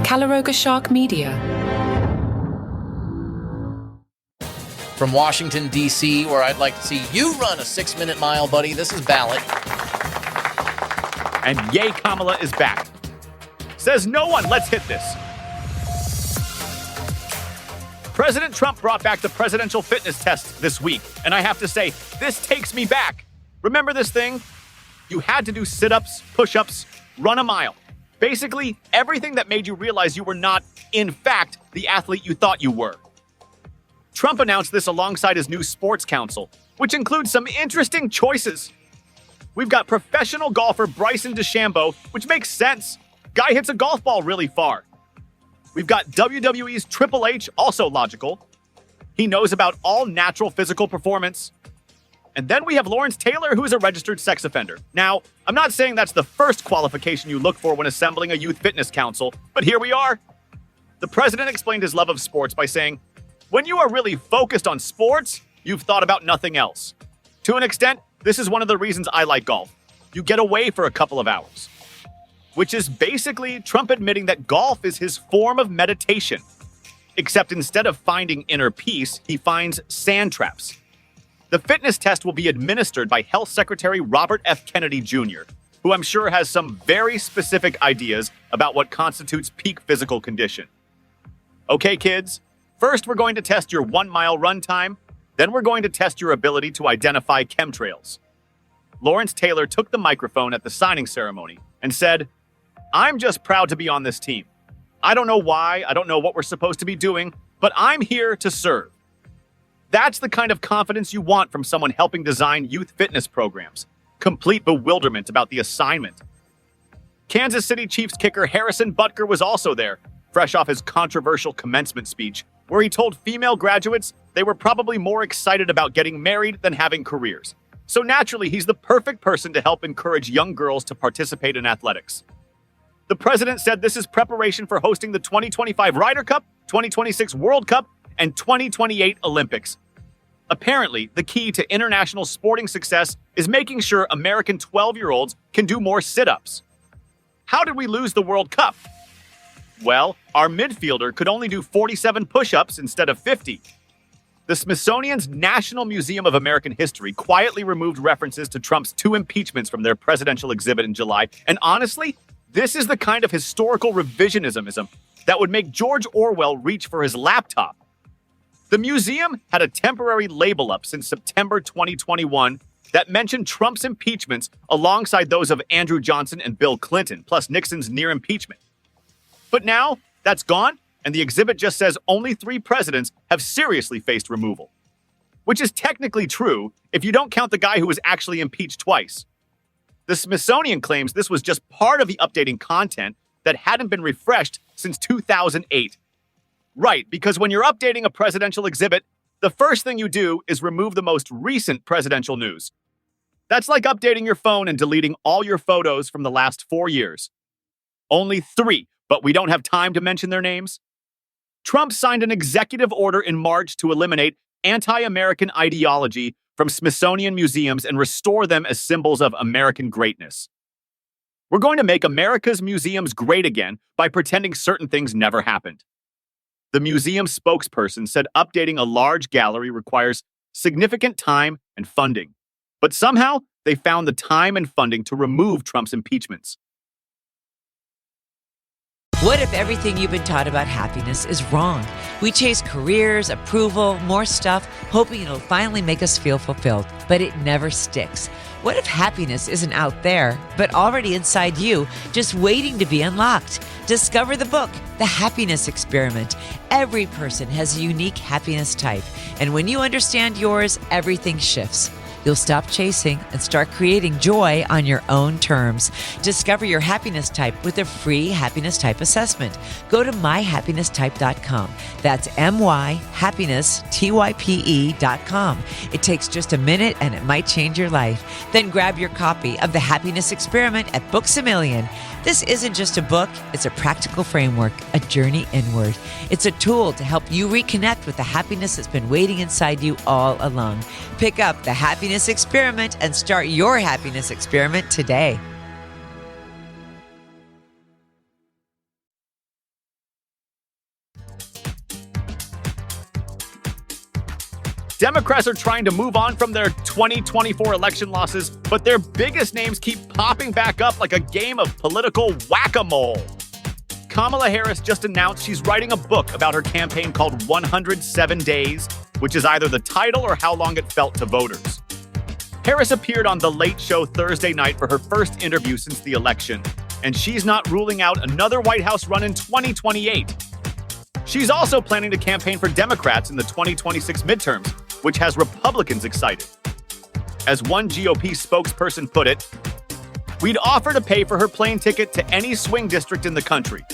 Calaroga Shark Media. From Washington, D.C., where I'd like to see you run a 6-minute mile, buddy, this is Ballot. And yay, Kamala is back. Says no one, let's hit this. President Trump brought back the presidential fitness test this week, and I have to say, this takes me back. Remember this thing? You had to do sit-ups, push-ups, run a mile. Basically, everything that made you realize you were not, in fact, the athlete you thought you were. Trump announced this alongside his new sports council, which includes some interesting choices. We've got professional golfer Bryson DeChambeau, which makes sense. Guy hits a golf ball really far. We've got WWE's Triple H, also logical. He knows about all natural physical performance. And then we have Lawrence Taylor, who is a registered sex offender. Now, I'm not saying that's the first qualification you look for when assembling a youth fitness council, but here we are. The president explained his love of sports by saying, when you are really focused on sports, you've thought about nothing else. To an extent, this is one of the reasons I like golf. You get away for a couple of hours. Which is basically Trump admitting that golf is his form of meditation. Except instead of finding inner peace, he finds sand traps. The fitness test will be administered by Health Secretary Robert F. Kennedy Jr., who I'm sure has some very specific ideas about what constitutes peak physical condition. Okay, kids. First, we're going to test your 1-mile run time. Then we're going to test your ability to identify chemtrails. Lawrence Taylor took the microphone at the signing ceremony and said, I'm just proud to be on this team. I don't know why, I don't know what we're supposed to be doing, but I'm here to serve. That's the kind of confidence you want from someone helping design youth fitness programs. Complete bewilderment about the assignment. Kansas City Chiefs kicker Harrison Butker was also there, fresh off his controversial commencement speech, where he told female graduates they were probably more excited about getting married than having careers. So naturally, he's the perfect person to help encourage young girls to participate in athletics. The president said this is preparation for hosting the 2025 Ryder Cup, 2026 World Cup, and 2028 Olympics. Apparently, the key to international sporting success is making sure American 12-year-olds can do more sit-ups. How did we lose the World Cup? Well, our midfielder could only do 47 push-ups instead of 50. The Smithsonian's National Museum of American History quietly removed references to Trump's 2 impeachments from their presidential exhibit in July, and honestly, this is the kind of historical revisionism that would make George Orwell reach for his laptop. The museum had a temporary label up since September 2021 that mentioned Trump's impeachments alongside those of Andrew Johnson and Bill Clinton, plus Nixon's near impeachment. But now, that's gone, and the exhibit just says only 3 presidents have seriously faced removal. Which is technically true if you don't count the guy who was actually impeached twice. The Smithsonian claims this was just part of the updating content that hadn't been refreshed since 2008. Right, because when you're updating a presidential exhibit, the first thing you do is remove the most recent presidential news. That's like updating your phone and deleting all your photos from the last 4 years. Only 3, but we don't have time to mention their names. Trump signed an executive order in March to eliminate anti-American ideology from Smithsonian museums and restore them as symbols of American greatness. We're going to make America's museums great again by pretending certain things never happened. The museum spokesperson said updating a large gallery requires significant time and funding. But somehow, they found the time and funding to remove Trump's impeachments. What if everything you've been taught about happiness is wrong? We chase careers, approval, more stuff, hoping it'll finally make us feel fulfilled, but it never sticks. What if happiness isn't out there, but already inside you, just waiting to be unlocked? Discover the book, The Happiness Experiment. Every person has a unique happiness type, and when you understand yours, everything shifts. You'll stop chasing and start creating joy on your own terms. Discover your happiness type with a free happiness type assessment. Go to myhappinnesstype.com. That's myhappinnesstype.com. It takes just a minute and it might change your life. Then grab your copy of The Happiness Experiment at Books A Million. This isn't just a book, it's a practical framework, a journey inward. It's a tool to help you reconnect with the happiness that's been waiting inside you all along. Pick up The Happiness Experiment and start your happiness experiment today. Democrats are trying to move on from their 2024 election losses, but their biggest names keep popping back up like a game of political whack-a-mole. Kamala Harris just announced she's writing a book about her campaign called 107 Days, which is either the title or how long it felt to voters. Harris appeared on The Late Show Thursday night for her first interview since the election, and she's not ruling out another White House run in 2028. She's also planning to campaign for Democrats in the 2026 midterms, which has Republicans excited. As one GOP spokesperson put it, "We'd offer to pay for her plane ticket to any swing district in the country."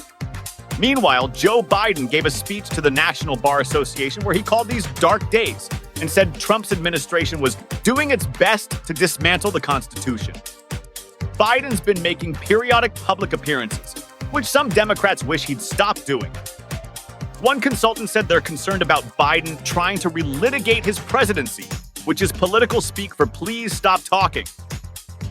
Meanwhile, Joe Biden gave a speech to the National Bar Association where he called these dark days and said Trump's administration was doing its best to dismantle the Constitution. Biden's been making periodic public appearances, which some Democrats wish he'd stop doing. One consultant said they're concerned about Biden trying to relitigate his presidency, which is political speak for please stop talking.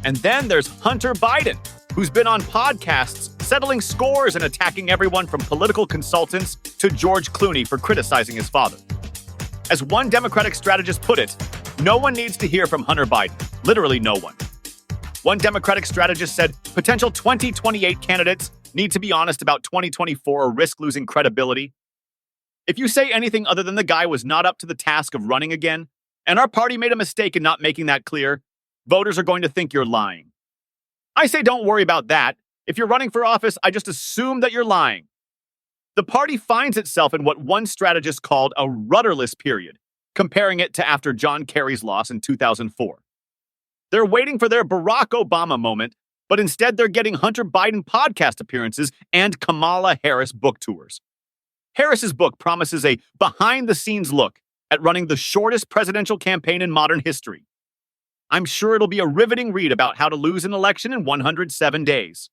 And then there's Hunter Biden, who's been on podcasts settling scores and attacking everyone from political consultants to George Clooney for criticizing his father. As one Democratic strategist put it, no one needs to hear from Hunter Biden. Literally no one. One Democratic strategist said potential 2028 candidates need to be honest about 2024 or risk losing credibility. If you say anything other than the guy was not up to the task of running again, and our party made a mistake in not making that clear, voters are going to think you're lying. I say don't worry about that. If you're running for office, I just assume that you're lying. The party finds itself in what one strategist called a rudderless period, comparing it to after John Kerry's loss in 2004. They're waiting for their Barack Obama moment, but instead they're getting Hunter Biden podcast appearances and Kamala Harris book tours. Harris's book promises a behind-the-scenes look at running the shortest presidential campaign in modern history. I'm sure it'll be a riveting read about how to lose an election in 107 days.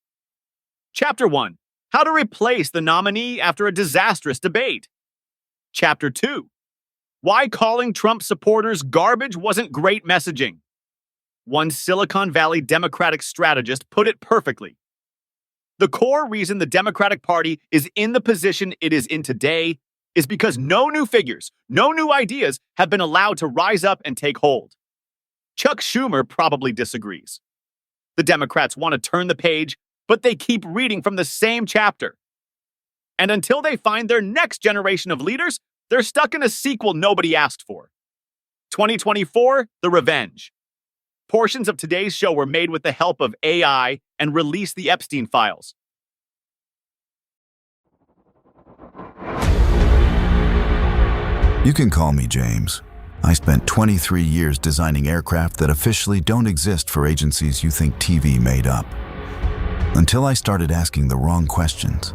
Chapter 1. How to replace the nominee after a disastrous debate. Chapter 2. Why calling Trump supporters garbage wasn't great messaging. One Silicon Valley Democratic strategist put it perfectly. The core reason the Democratic Party is in the position it is in today is because no new figures, no new ideas have been allowed to rise up and take hold. Chuck Schumer probably disagrees. The Democrats want to turn the page, but they keep reading from the same chapter. And until they find their next generation of leaders, they're stuck in a sequel nobody asked for. 2024, The Revenge. Portions of today's show were made with the help of AI and release the Epstein files. You can call me James. I spent 23 years designing aircraft that officially don't exist for agencies you think TV made up. Until I started asking the wrong questions.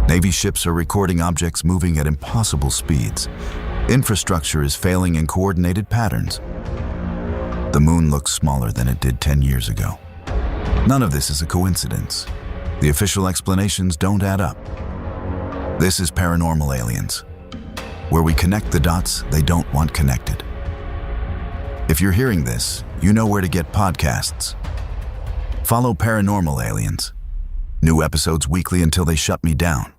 Navy ships are recording objects moving at impossible speeds. Infrastructure is failing in coordinated patterns. The moon looks smaller than it did 10 years ago. None of this is a coincidence. The official explanations don't add up. This is Paranormal Aliens, where we connect the dots they don't want connected. If you're hearing this, you know where to get podcasts. Follow Paranormal Aliens. New episodes weekly until they shut me down.